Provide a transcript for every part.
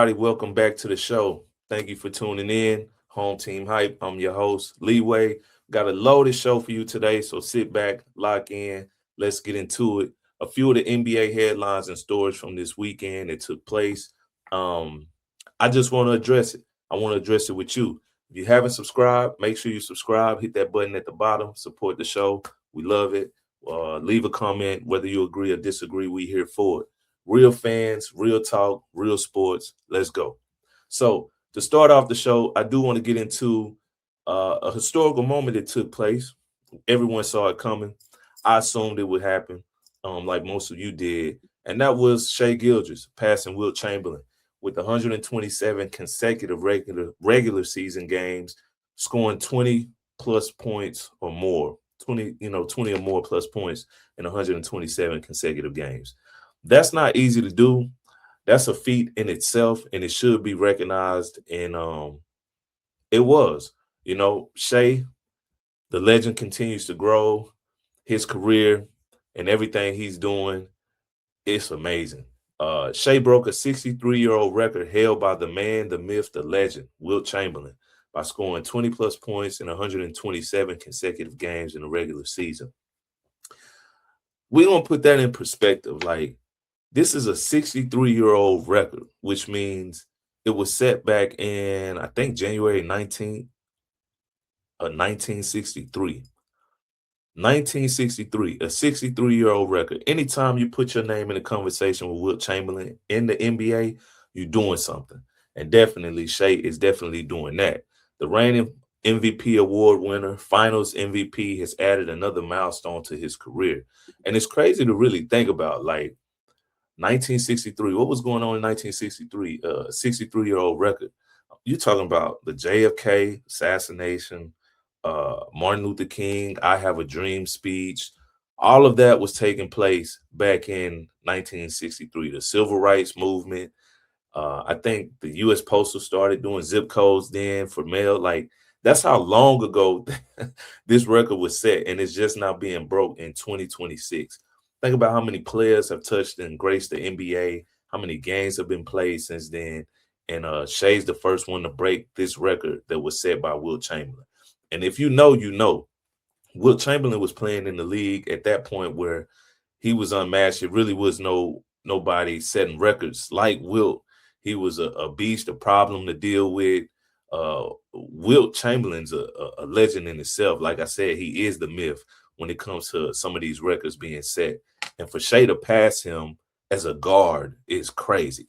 everybody. Welcome back to the show. Thank you for tuning in. Home Team Hype. I'm your host, Leeway. Got a loaded show for you today, so sit back, lock in. Let's get into it. A few of the NBA headlines and stories from this weekend that took place. Um, I just want to address it. I want to address it with you. If you haven't subscribed, make sure you subscribe. Hit that button at the bottom. Support the show. We love it. Leave a comment whether you agree or disagree. We here for it. Real fans, real talk, real sports. Let's go. So to start off the show, I do want to get into a historical moment that took place. Everyone saw it coming. I assumed it would happen, like most of you did, and that was Shai Gilgeous passing Wilt Chamberlain with 127 consecutive regular season games, scoring 20 plus points or more, 20 or more plus points in 127 consecutive games. That's not easy to do. That's a feat in itself, and it should be recognized. And it was, Shai, the legend, continues to grow. His career and everything he's doing, it's amazing. Shai broke a 63-year-old record held by the man, the myth, the legend, Wilt Chamberlain, by scoring 20 plus points in 127 consecutive games in the regular season. We're gonna put that in perspective. Like, this is a 63-year-old record, which means it was set back in, I think, January 19th of 1963. 1963, a 63-year-old record. Anytime you put your name in a conversation with Wilt Chamberlain in the NBA, you're doing something. And definitely, Shai is definitely doing that. The reigning MVP award winner, finals MVP, has added another milestone to his career. And it's crazy to really think about, like, 1963. What was going on in 1963? 63-year-old record. You're talking about the JFK assassination, Martin Luther King, I Have a Dream speech. All of that was taking place back in 1963. The civil rights movement. I think the U.S. Postal started doing zip codes then for mail. Like, that's how long ago this record was set, and it's just now being broke in 2026. Think about how many players have touched and graced the NBA, how many games have been played since then. And Shai's the first one to break this record that was set by Wilt Chamberlain. And if you know, you know. Wilt Chamberlain was playing in the league at that point where he was unmatched. It really was nobody setting records like Wilt. He was a beast, a problem to deal with. Wilt Chamberlain's a legend in itself. Like I said, he is the myth when it comes to some of these records being set. And for Shai to pass him as a guard is crazy.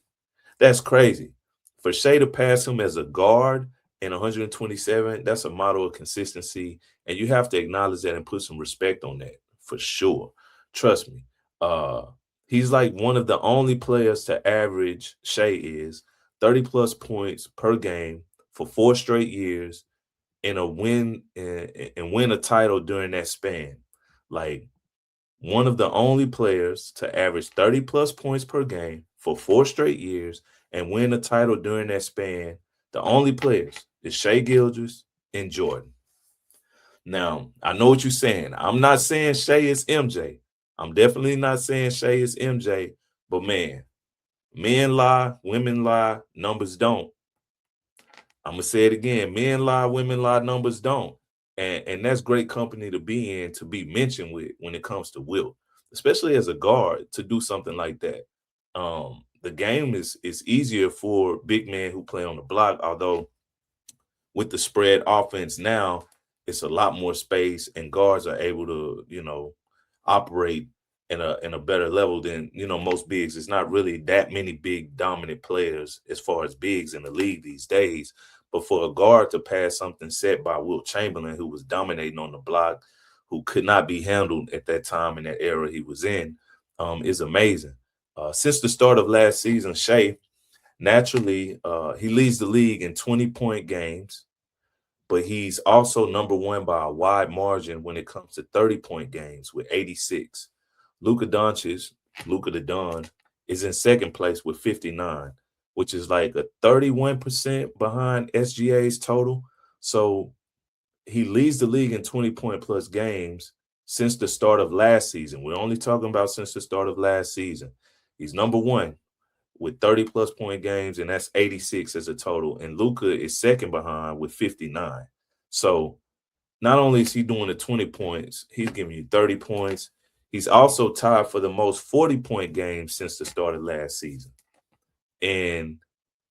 That's crazy. For Shai to pass him as a guard in 127, that's a model of consistency. And you have to acknowledge that and put some respect on that for sure. Trust me. He's like one of the only players to average, Shai is, 30 plus points per game for 4 straight years and win a title during that span. Like, one of the only players to average 30 plus points per game for 4 straight years and win a title during that span. The only players is Shai Gilgeous and Jordan. Now, I know what you're saying. I'm not saying Shai is MJ. I'm definitely not saying Shai is MJ, but man, men lie, women lie, numbers don't. I'm going to say it again. Men lie, women lie, numbers don't. And that's great company to be in, to be mentioned with when it comes to Wilt, especially as a guard, to do something like that. The game is easier for big men who play on the block, although with the spread offense now, it's a lot more space and guards are able to, operate in a better level than, most bigs. It's not really that many big dominant players as far as bigs in the league these days. But for a guard to pass something set by Wilt Chamberlain, who was dominating on the block, who could not be handled at that time in that era he was in, is amazing. Since the start of last season, Shai, naturally, he leads the league in 20-point games, but he's also number one by a wide margin when it comes to 30-point games with 86. Luka Doncic, Luka the Don, is in second place with 59, which is like a 31% behind SGA's total. So he leads the league in 20-point plus games since the start of last season. We're only talking about since the start of last season. He's number one with 30-plus point games, and that's 86 as a total. And Luka is second behind with 59. So not only is he doing the 20 points, he's giving you 30 points. He's also tied for the most 40-point games since the start of last season. And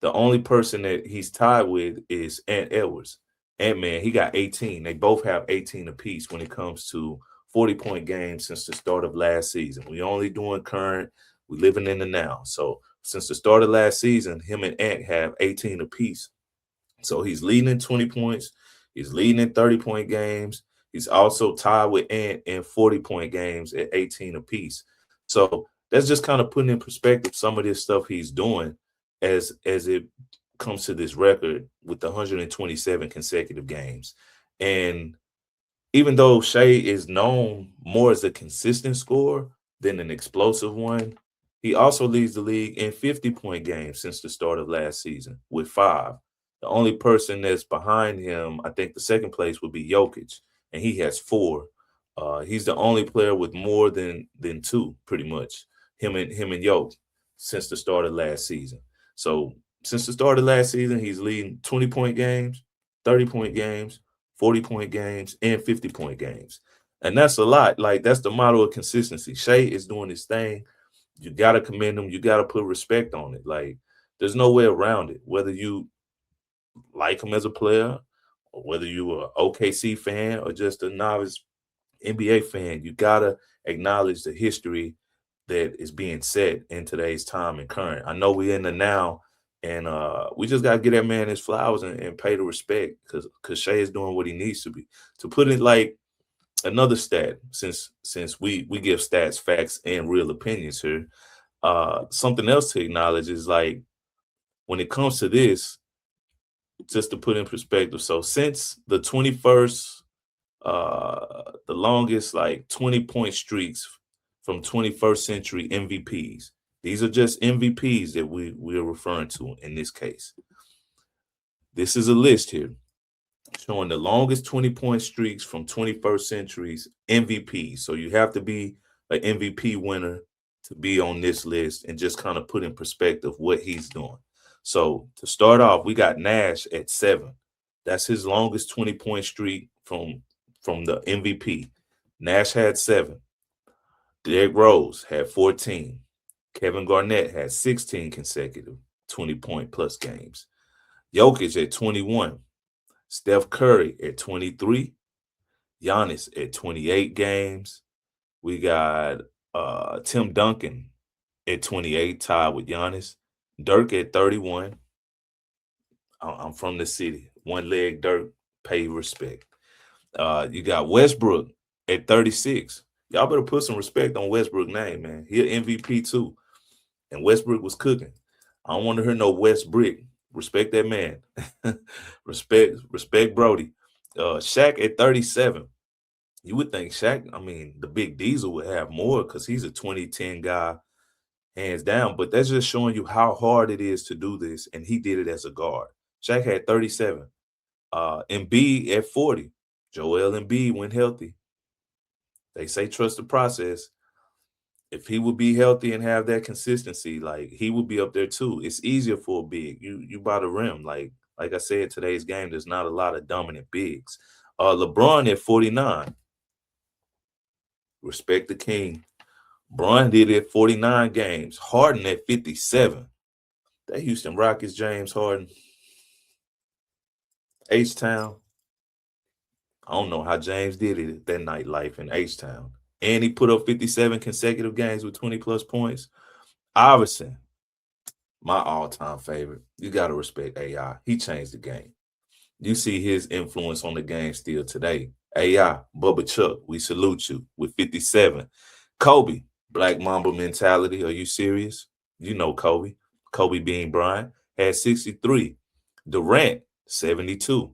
the only person that he's tied with is Ant Edwards. Ant-Man, he got 18. They both have 18 apiece when it comes to 40-point games since the start of last season. We only doing current. We living in the now. So since the start of last season, him and Ant have 18 apiece. So he's leading in 20 points. He's leading in 30-point games. He's also tied with Ant in 40-point games at 18 apiece. So that's just kind of putting in perspective some of this stuff he's doing as it comes to this record with the 127 consecutive games. And even though Shai is known more as a consistent scorer than an explosive one, he also leads the league in 50-point games since the start of last season with 5. The only person that's behind him, I think the second place would be Jokic, and he has 4. He's the only player with more than 2, pretty much, him and Jokic, since the start of last season. So since the start of last season, he's leading 20-point games, 30-point games, 40-point games, and 50-point games. And that's a lot. Like, that's the model of consistency. Shai is doing his thing. You got to commend him. You got to put respect on it. Like, there's no way around it. Whether you like him as a player, or whether you are an OKC fan or just a novice NBA fan, you got to acknowledge the history that is being set in today's time and current. I know we're in the now, and we just got to get that man his flowers and pay the respect because Shai is doing what he needs to be. To put it like another stat, since we give stats, facts, and real opinions here, something else to acknowledge is, like, when it comes to this, just to put in perspective, so since the 21st, the longest, like, 20-point streaks from 21st century MVPs. These are just MVPs that we are referring to in this case. This is a list here showing the longest 20-point streaks from 21st century's MVPs. So you have to be an MVP winner to be on this list, and just kind of put in perspective what he's doing. So to start off, we got Nash at 7. That's his longest 20-point streak from the MVP. Nash had 7. Derrick Rose had 14. Kevin Garnett had 16 consecutive 20-point plus games. Jokic at 21. Steph Curry at 23. Giannis at 28 games. We got Tim Duncan at 28, tied with Giannis. Dirk at 31. I'm from the city. One leg Dirk, pay respect. You got Westbrook at 36. Y'all better put some respect on Westbrook's name, man. He an MVP too. And Westbrook was cooking. I don't want to hear no Westbrook. Respect that man. respect Brody. Shaq at 37. You would think Shaq, I mean, the Big Diesel would have more because he's a 2010 guy, hands down. But that's just showing you how hard it is to do this. And he did it as a guard. Shaq had 37. Embiid at 40. Joel Embiid went healthy. They say trust the process. If he would be healthy and have that consistency, like, he would be up there too. It's easier for a big. You by the rim. Like I said, today's game, there's not a lot of dominant bigs. LeBron at 49. Respect the king. Bron did it 49 games. Harden at 57. That Houston Rockets, James Harden. H-Town. I don't know how James did it that nightlife in H-Town. And he put up 57 consecutive games with 20-plus points. Iverson, my all-time favorite. You got to respect AI. He changed the game. You see his influence on the game still today. AI, Bubba Chuck, we salute you with 57. Kobe, Black Mamba mentality. Are you serious? You know Kobe. Kobe Bean Bryant had 63. Durant, 72.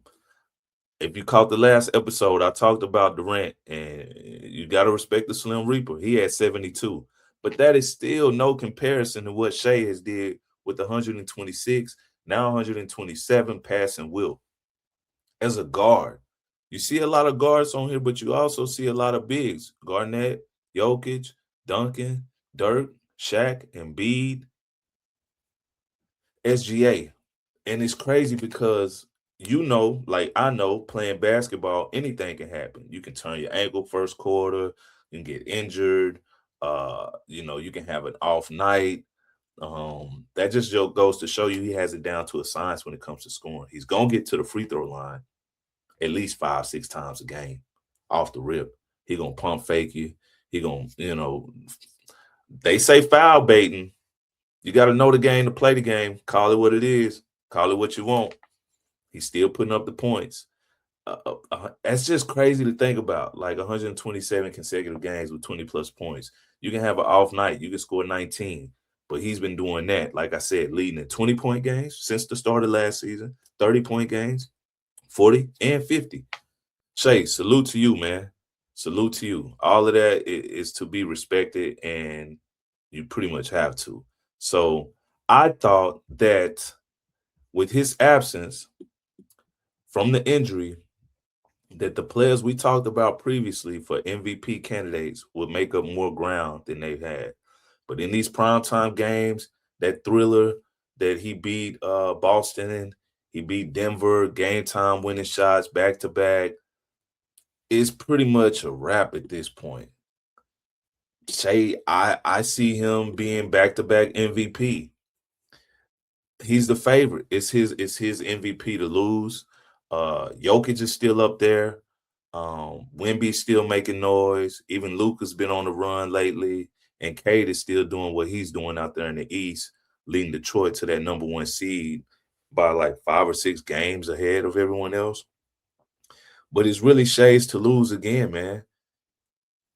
If you caught the last episode, I talked about Durant, and you got to respect the Slim Reaper. He had 72. But that is still no comparison to what Shai has did with 126, now 127 passing Wilt. As a guard, you see a lot of guards on here, but you also see a lot of bigs. Garnett, Jokic, Duncan, Dirk, Shaq, Embiid. SGA. And it's crazy because like I know playing basketball, anything can happen. You can turn your ankle first quarter, you can get injured, you can have an off night. That just goes to show you he has it down to a science when it comes to scoring. He's gonna get to the free throw line at least 5, 6 times a game off the rip. He gonna pump fake you. He gonna, they say foul baiting. You got to know the game to play the game. Call it what it is. Call it what you want. He's still putting up the points. That's just crazy to think about. Like 127 consecutive games with 20-plus points. You can have an off night. You can score 19. But he's been doing that, like I said, leading in 20-point games since the start of last season, 30-point games, 40 and 50. Shai, salute to you, man. Salute to you. All of that is to be respected, and you pretty much have to. So I thought that with his absence from the injury, that the players we talked about previously for MVP candidates would make up more ground than they've had. But in these primetime games, that thriller that he beat Boston in, he beat Denver, game time winning shots back to back, is pretty much a wrap at this point. Shai, I see him being back-to-back MVP. He's the favorite. It's his MVP to lose. Jokic is still up there. Wemby's still making noise. Even Luka's been on the run lately. And Cade is still doing what he's doing out there in the East, leading Detroit to that number 1 seed by like 5 or 6 games ahead of everyone else. But it's really Shai's to lose again, man.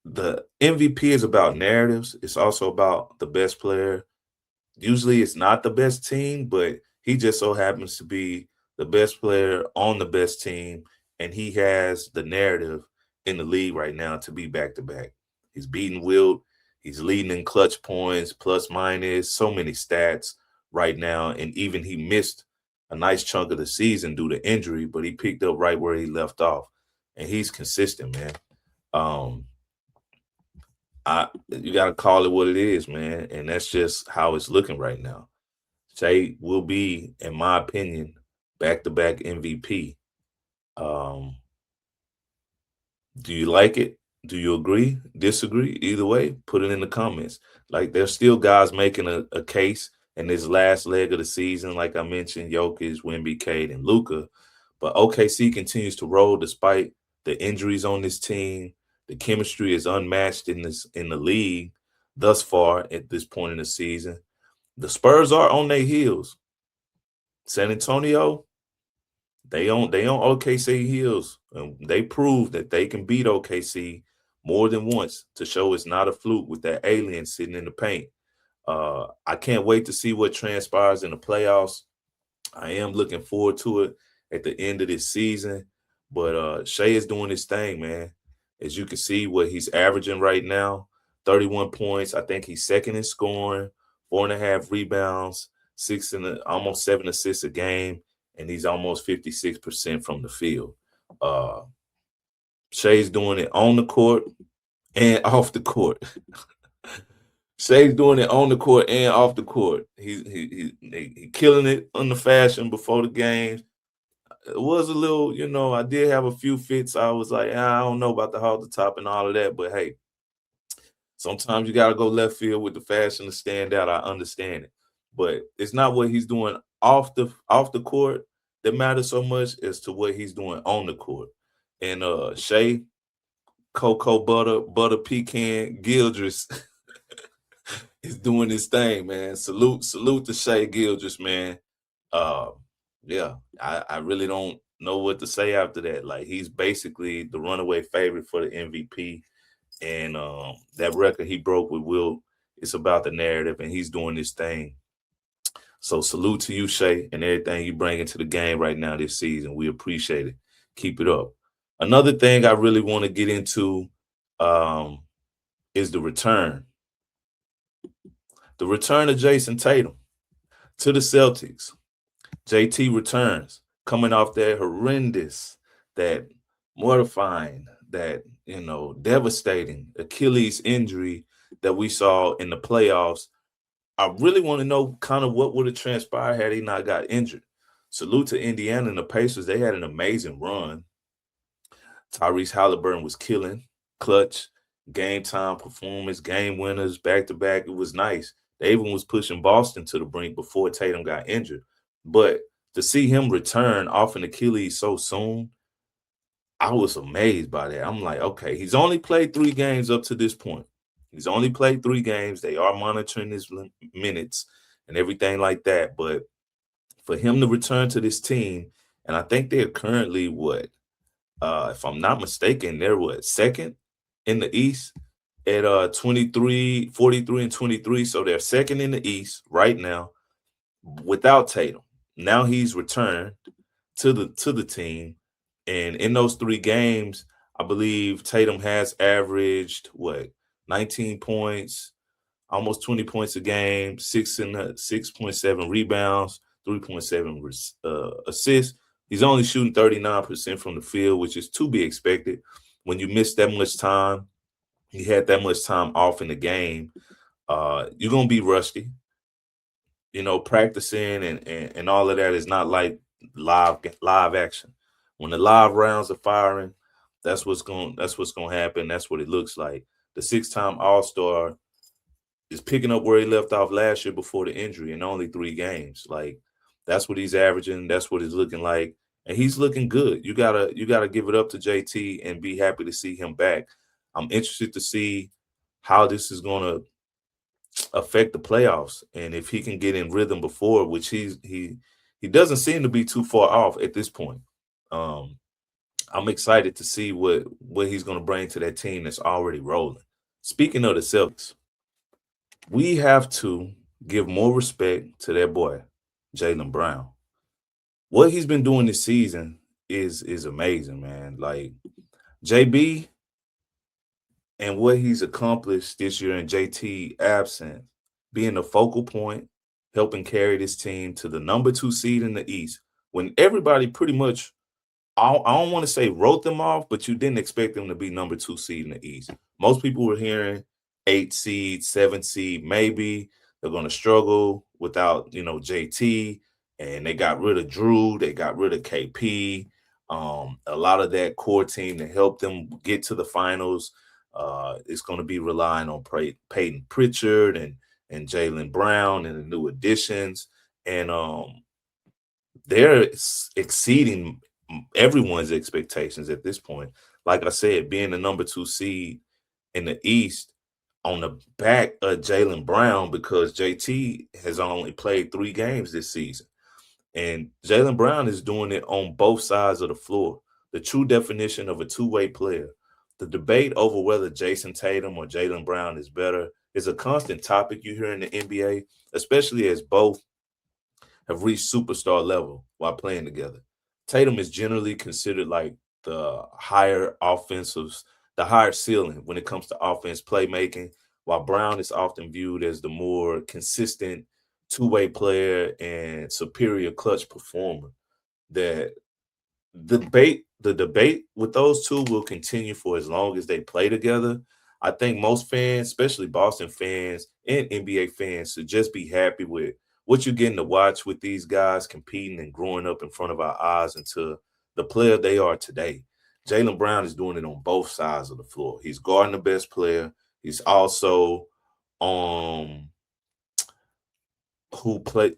The MVP is about narratives. It's also about the best player. Usually it's not the best team, but he just so happens to be the best player on the best team, and he has the narrative in the league right now to be back-to-back. He's beating Wilt. He's leading in clutch points, plus minus, so many stats right now, and even he missed a nice chunk of the season due to injury, but he picked up right where he left off, and he's consistent, man. You got to call it what it is, man, and that's just how it's looking right now. Shai will be, in my opinion, back-to-back MVP. Do you like it? Do you agree? Disagree? Either way, put it in the comments. Like, there's still guys making a case in this last leg of the season, like I mentioned, Jokic, Wemby, Cade, and Luka. But OKC continues to roll despite the injuries on this team. The chemistry is unmatched in the league thus far at this point in the season. The Spurs are on their heels. San Antonio, they on OKC heels, and they proved that they can beat OKC more than once to show it's not a fluke with that alien sitting in the paint. I can't wait to see what transpires in the playoffs. I am looking forward to it at the end of this season. But Shai is doing his thing, man. As you can see what he's averaging right now, 31 points. I think he's second in scoring, 4.5 rebounds, almost 7 assists a game, and he's almost 56% from the field. Shai's doing it on the court and off the court. Shai's doing it on the court and off the court. He killing it on the fashion before the games. It was a little, I did have a few fits. I was like, I don't know about the hard to top and all of that, but hey, sometimes you got to go left field with the fashion to stand out. I understand it, but it's not what he's doing off the court that matters so much as to what he's doing on the court. And Shai, Cocoa Butter Pecan Gilgeous is doing his thing, man. Salute to Shai Gilgeous, man. Yeah, I really don't know what to say after that. Like, he's basically the runaway favorite for the MVP. And that record he broke with Wilt, it's about the narrative, and he's doing this thing. So salute to you, Shai, and everything you bring into the game right now this season. We appreciate it. Keep it up. Another thing I really want to get into is the return. The return of Jayson Tatum to the Celtics. JT returns, coming off that horrendous, that mortifying, that, devastating Achilles injury that we saw in the playoffs I really want to know kind of what would have transpired had he not got injured. Salute to Indiana and the Pacers. They had an amazing run. Tyrese Halliburton was killing, clutch, game time performance, game winners, back to back. It was nice. They even was pushing Boston to the brink before Tatum got injured. But to see him return off an Achilles so soon, I was amazed by that. I'm like, okay, he's only played 3 games up to this point. He's only played 3 games. They are monitoring his minutes and everything like that. But for him to return to this team, and I think they're currently what? If I'm not mistaken, they're what, second in the East at 23, 43 and 23. So they're second in the East right now without Tatum. Now he's returned to the team. And in those 3 games, I believe Tatum has averaged what, 19 points, almost 20 points a game, 6.7 rebounds, 3.7 assists. He's only shooting 39% from the field, which is to be expected. When you miss that much time, he had that much time off in the game, you're gonna be rusty. Practicing and all of that is not like live action. When the live rounds are firing, that's what's gonna happen. That's what it looks like. The 6-time All-Star is picking up where he left off last year before the injury in only 3 games. Like, that's what he's averaging. That's what he's looking like, and he's looking good. You gotta give it up to JT and be happy to see him back. I'm interested to see how this is gonna affect the playoffs, and if he can get in rhythm before, which he doesn't seem to be too far off at this point. Um, I'm excited to see what he's going to bring to that team that's already rolling. Speaking of the Celtics, we have to give more respect to that boy, Jaylen Brown. What he's been doing this season is amazing, man. Like, JB and what he's accomplished this year in JT absent, being the focal point, helping carry this team to the number 2 seed in the East, when everybody pretty much, I don't want to say wrote them off, but you didn't expect them to be number 2 seed in the East. Most people were hearing 8 seed, 7 seed, maybe they're going to struggle without, JT, and they got rid of Drew, they got rid of KP. A lot of that core team that helped them get to the finals. It's going to be relying on Peyton Pritchard and Jaylen Brown and the new additions, and they're exceeding everyone's expectations at this point. Like I said, being the number 2 seed in the East on the back of Jaylen Brown, because JT has only played 3 games this season. And Jaylen Brown is doing it on both sides of the floor. The true definition of a two-way player. The debate over whether Jayson Tatum or Jaylen Brown is better is a constant topic you hear in the NBA, especially as both have reached superstar level while playing together. Tatum is generally considered like the higher ceiling when it comes to offense playmaking, while Brown is often viewed as the more consistent two-way player and superior clutch performer. That the debate with those two will continue for as long as they play together. I think most fans, especially Boston fans and NBA fans, should just be happy with what you're getting to watch with these guys competing and growing up in front of our eyes into the player they are today. Jaylen Brown is doing it on both sides of the floor. He's guarding the best player. He's also who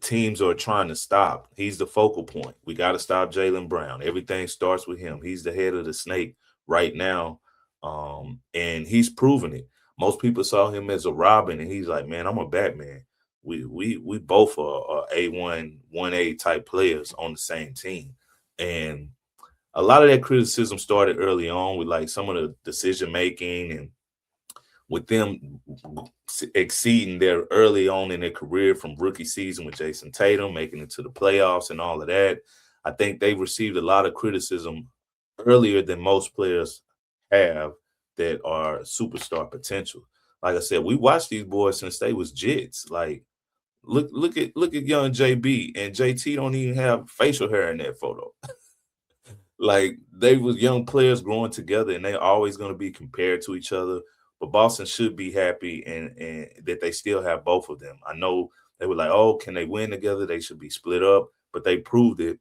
teams are trying to stop. He's the focal point. We got to stop Jaylen Brown. Everything starts with him. He's the head of the snake right now, and he's proven it. Most people saw him as a Robin, and he's like, man, I'm a Batman. We both are A1, 1A type players on the same team. And a lot of that criticism started early on with like some of the decision making and with them exceeding their early on in their career from rookie season with Jayson Tatum, making it to the playoffs and all of that. I think they received a lot of criticism earlier than most players have that are superstar potential. Like I said, we watched these boys since they was jits. Like, look at young JB, and JT don't even have facial hair in that photo. Like, they was young players growing together, and they're always going to be compared to each other. but Boston should be happy and that they still have both of them. I know they were like, oh, can they win together? They should be split up, but they proved it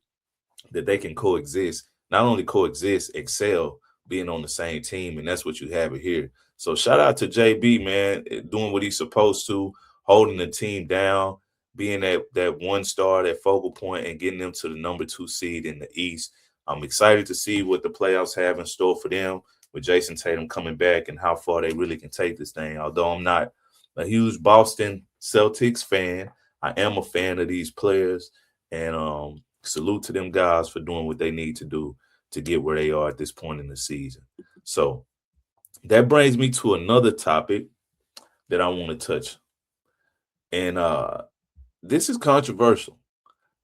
that they can coexist. Not only coexist, excel being on the same team, and that's what you have it here. So shout out to JB, man, doing what he's supposed to, holding the team down, being that one star, that focal point, and getting them to the number 2 seed in the East. I'm excited to see what the playoffs have in store for them with Jayson Tatum coming back and how far they really can take this thing. Although I'm not a huge Boston Celtics fan, I am a fan of these players, and salute to them guys for doing what they need to do to get where they are at this point in the season. So that brings me to another topic that I want to touch. And this is controversial.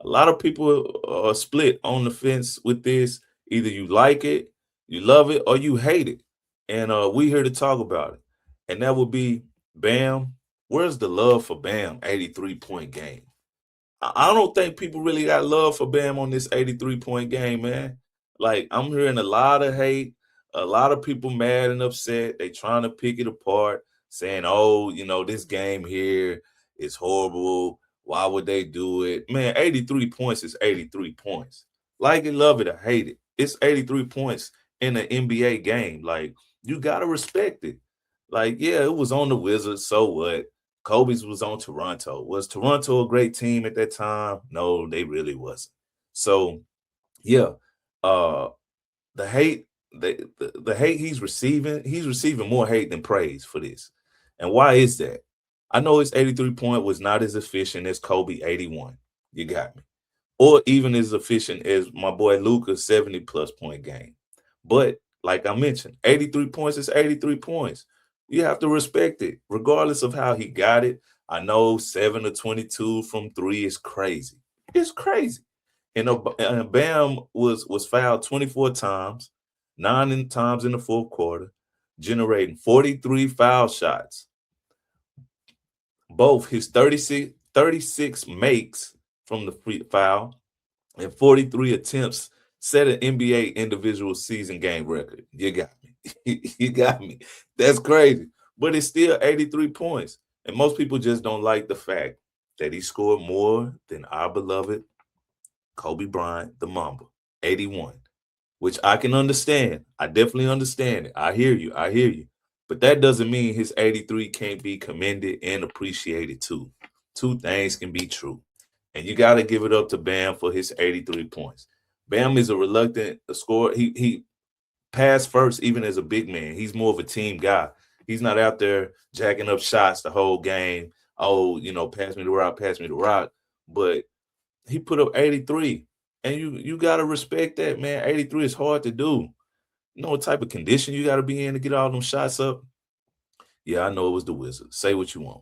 A lot of people are split on the fence with this. Either you like it, you love it, or you hate it. And we here to talk about it. And that would be Bam. Where's the love for Bam 83-point game? I don't think people really got love for Bam on this 83-point game, man. Like, I'm hearing a lot of hate, a lot of people mad and upset. They trying to pick it apart, saying, oh, this game here is horrible. Why would they do it? Man, 83 points is 83 points. Like it, love it, or hate it. It's 83 points in an NBA game. Like, you got to respect it. Like, yeah, it was on the Wizards, so what? Kobe's was on Toronto. Was Toronto a great team at that time? No, they really wasn't. So, yeah, the hate, the hate he's receiving more hate than praise for this. And why is that? I know his 83-point was not as efficient as Kobe 81. You got me. Or even as efficient as my boy Luka's 70-plus point game. But like I mentioned, 83 points is 83 points. You have to respect it, regardless of how he got it. I know 7 of 22 from 3 is crazy. It's crazy. And Bam was fouled 24 times, 9 times in the fourth quarter, generating 43 foul shots. Both his 36 makes from the free foul and 43 attempts set an NBA individual season game record. You got me. You got me. That's crazy. But it's still 83 points. And most people just don't like the fact that he scored more than our beloved Kobe Bryant, the Mamba, 81, which I can understand. I definitely understand it. I hear you. I hear you. But that doesn't mean his 83 can't be commended and appreciated too. Two things can be true. And you got to give it up to Bam for his 83 points. Bam is a reluctant scorer. He passed first even as a big man. He's more of a team guy. He's not out there jacking up shots the whole game. Oh, pass me the rock, pass me the rock. But he put up 83. And you got to respect that, man. 83 is hard to do. You know what type of condition you got to be in to get all them shots up? Yeah, I know it was the Wizards. Say what you want.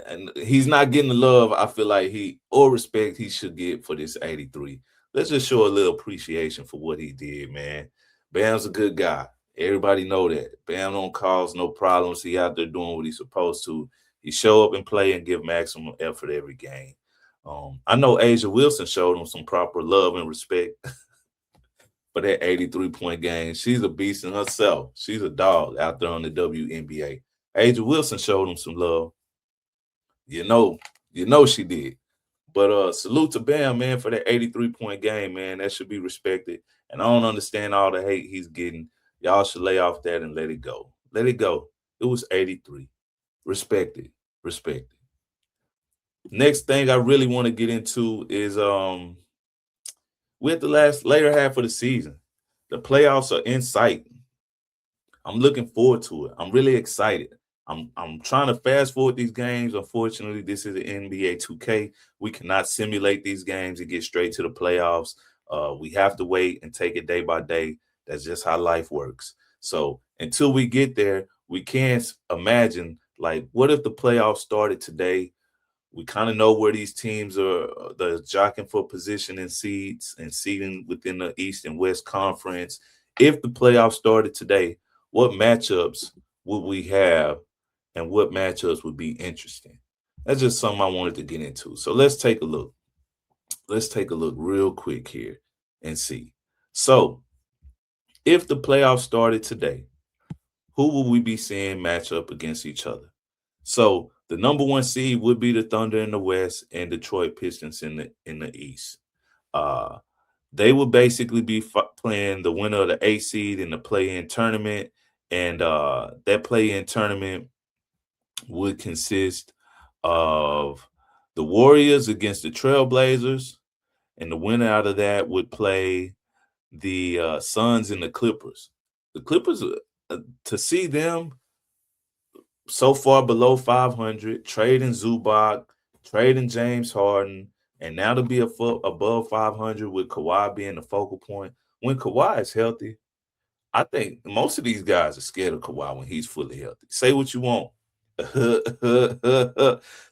And he's not getting the love I feel like respect he should get for this 83. Let's just show a little appreciation for what he did, man. Bam's a good guy. Everybody know that. Bam don't cause no problems. He out there doing what he's supposed to. He show up and play and give maximum effort every game. I know Asia Wilson showed him some proper love and respect for that 83-point game. She's a beast in herself. She's a dog out there on the WNBA. Asia Wilson showed him some love. You know she did. But salute to Bam, man, for that 83-point game, man. That should be respected. And I don't understand all the hate he's getting. Y'all should lay off that and let it go. Let it go. It was 83. Respect it. Respect it. Next thing I really want to get into is we're at the later half of the season. The playoffs are in sight. I'm looking forward to it. I'm really excited. I'm trying to fast forward these games. Unfortunately, this is the NBA 2K. We cannot simulate these games and get straight to the playoffs. We have to wait and take it day by day. That's just how life works. So until we get there, we can't imagine, like, what if the playoffs started today? We kind of know where these teams are, the jockeying for position and seeds and seeding within the East and West Conference. If the playoffs started today, what matchups would we have and what matchups would be interesting? That's just something I wanted to get into. So let's take a look. Let's take a look real quick here and see. So if the playoffs started today, who will we be seeing match up against each other? So the number one seed would be the Thunder in the West and Detroit Pistons in the East. Uh, they would basically be playing the winner of the 8th seed in the play-in tournament, and that play-in tournament would consist of the Warriors against the Trailblazers, and the winner out of that would play the Suns and the Clippers. The Clippers, to see them so far below 500, trading Zubac, trading James Harden, and now to be above 500 with Kawhi being the focal point. When Kawhi is healthy, I think most of these guys are scared of Kawhi when he's fully healthy. Say what you want.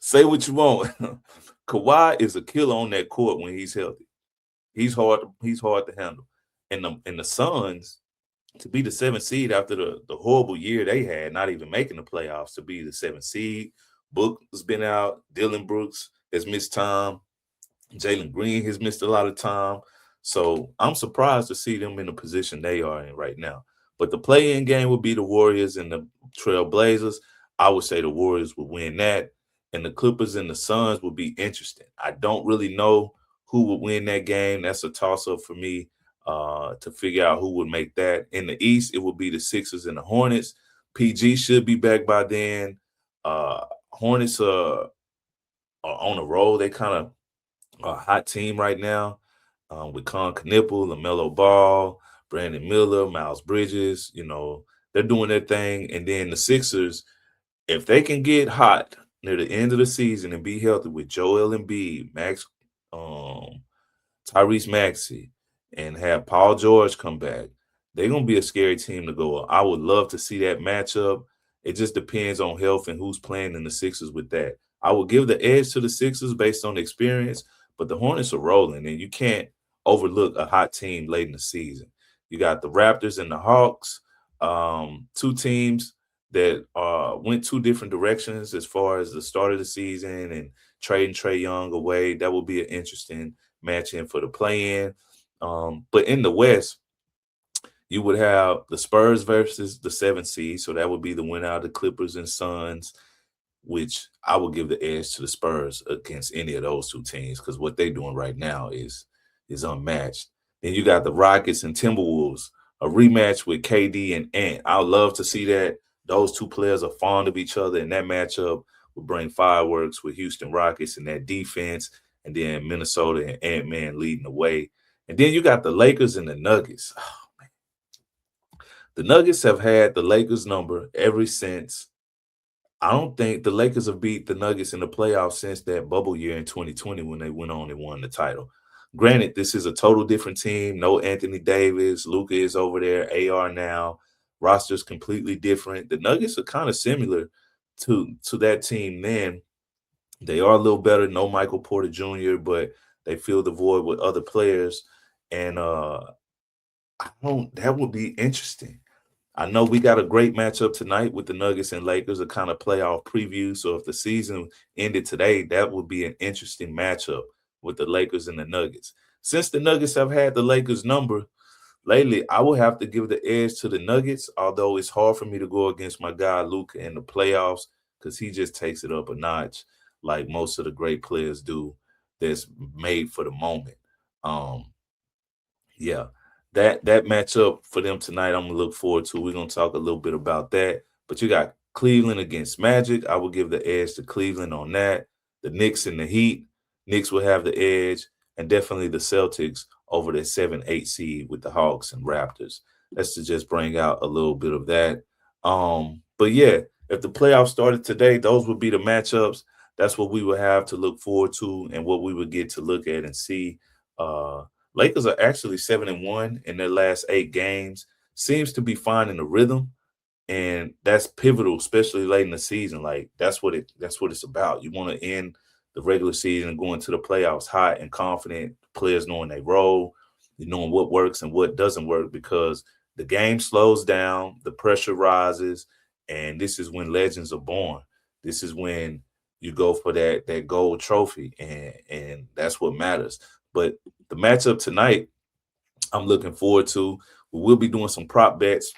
Say what you want. Kawhi is a killer on that court when he's healthy. He's hard to handle. And the Suns, to be the 7th seed after the horrible year they had, not even making the playoffs, to be the 7th seed. Book has been out. Dylan Brooks has missed time. Jalen Green has missed a lot of time. So I'm surprised to see them in the position they are in right now. But the play-in game would be the Warriors and the Trailblazers. I would say the Warriors would win that. And the Clippers and the Suns would be interesting. I don't really know who would win that game. That's a toss-up for me to figure out who would make that. In the East, it would be the Sixers and the Hornets. PG should be back by then. Hornets are on a roll. They kind of a hot team right now with Con Knipple, LaMelo Ball, Brandon Miller, Miles Bridges. You know, they're doing their thing. And then the Sixers, if they can get hot near the end of the season and be healthy with Joel Embiid, Tyrese Maxey, and have Paul George come back, they're going to be a scary team to go. I would love to see that matchup. It just depends on health and who's playing in the Sixers with that. I would give the edge to the Sixers based on the experience, but the Hornets are rolling, and you can't overlook a hot team late in the season. You got the Raptors and the Hawks, two teams that went two different directions as far as the start of the season and trading Trae Young away. That will be an interesting match-in for the play-in. But in the West, you would have the Spurs versus the 7th seed, so that would be the winner out of the Clippers and Suns, which I would give the edge to the Spurs against any of those two teams because what they're doing right now is unmatched. Then you got the Rockets and Timberwolves, a rematch with KD and Ant. I would love to see that. Those two players are fond of each other, and that matchup would bring fireworks with Houston Rockets and that defense, and then Minnesota and Ant-Man leading the way. And then you got the Lakers and the Nuggets. Oh, man. The Nuggets have had the Lakers number ever since. I don't think the Lakers have beat the Nuggets in the playoffs since that bubble year in 2020 when they went on and won the title. Granted, this is a total different team. No Anthony Davis. Luka is over there. AR now. Roster's completely different. The Nuggets are kind of similar to that team then. They are a little better. No Michael Porter Jr., but they fill the void with other players. And that would be interesting. I know we got a great matchup tonight with the Nuggets and Lakers, a kind of playoff preview. So if the season ended today, that would be an interesting matchup with the Lakers and the Nuggets. Since the Nuggets have had the Lakers number lately, I will have to give the edge to the Nuggets, although it's hard for me to go against my guy Luka in the playoffs because he just takes it up a notch like most of the great players do that's made for the moment. Yeah, that matchup for them tonight, I'm gonna look forward to. We're gonna talk a little bit about that. But you got Cleveland against Magic. I will give the edge to Cleveland on that. The Knicks and the Heat. Knicks will have the edge, and definitely the Celtics over the 7-8 seed with the Hawks and Raptors. That's to just bring out a little bit of that. But yeah, if the playoffs started today, those would be the matchups. That's what we would have to look forward to and what we would get to look at and see. Lakers are actually 7-1 in their last 8 games. Seems to be finding the rhythm, and that's pivotal, especially late in the season. Like that's what it's about. You want to end the regular season and go into the playoffs hot and confident. Players knowing they role, knowing what works and what doesn't work, because the game slows down, the pressure rises, and this is when legends are born. This is when you go for that gold trophy, and that's what matters. But the matchup tonight, I'm looking forward to. We will be doing some prop bets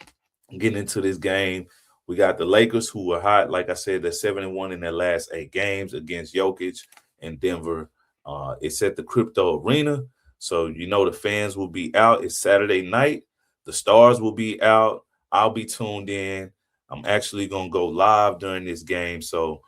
getting into this game. We got the Lakers, who are hot. Like I said, they're 7-1 in their last 8 games against Jokic and Denver. It's at the Crypto Arena, so you know the fans will be out. It's Saturday night. The stars will be out. I'll be tuned in. I'm actually going to go live during this game, so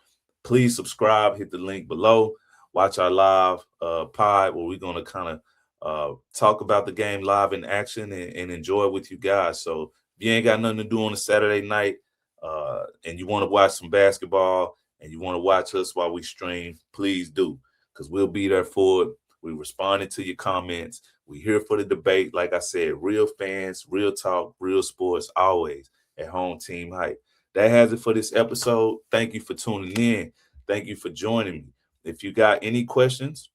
please subscribe. Hit the link below. Watch our live pod where we're going to kind of talk about the game live in action and enjoy it with you guys. So if you ain't got nothing to do on a Saturday night and you want to watch some basketball and you want to watch us while we stream, please do, because we'll be there for it. We responded to your comments. We're here for the debate. Like I said, real fans, real talk, real sports, always at Home Team Hype. That has it for this episode. Thank you for tuning in. Thank you for joining me. If you got any questions,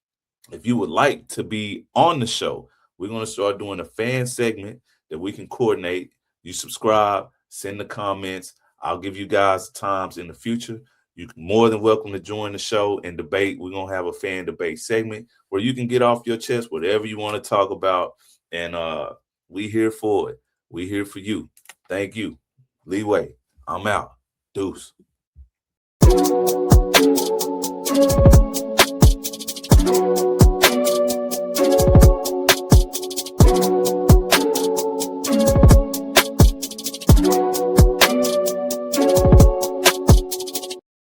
if you would like to be on the show, we're going to start doing a fan segment that we can coordinate. You subscribe, send the comments. I'll give you guys times in the future. You're more than welcome to join the show and debate. We're going to have a fan debate segment where you can get off your chest whatever you want to talk about. And we here for it. We here for you. Thank you. Leeway. I'm out. Deuce.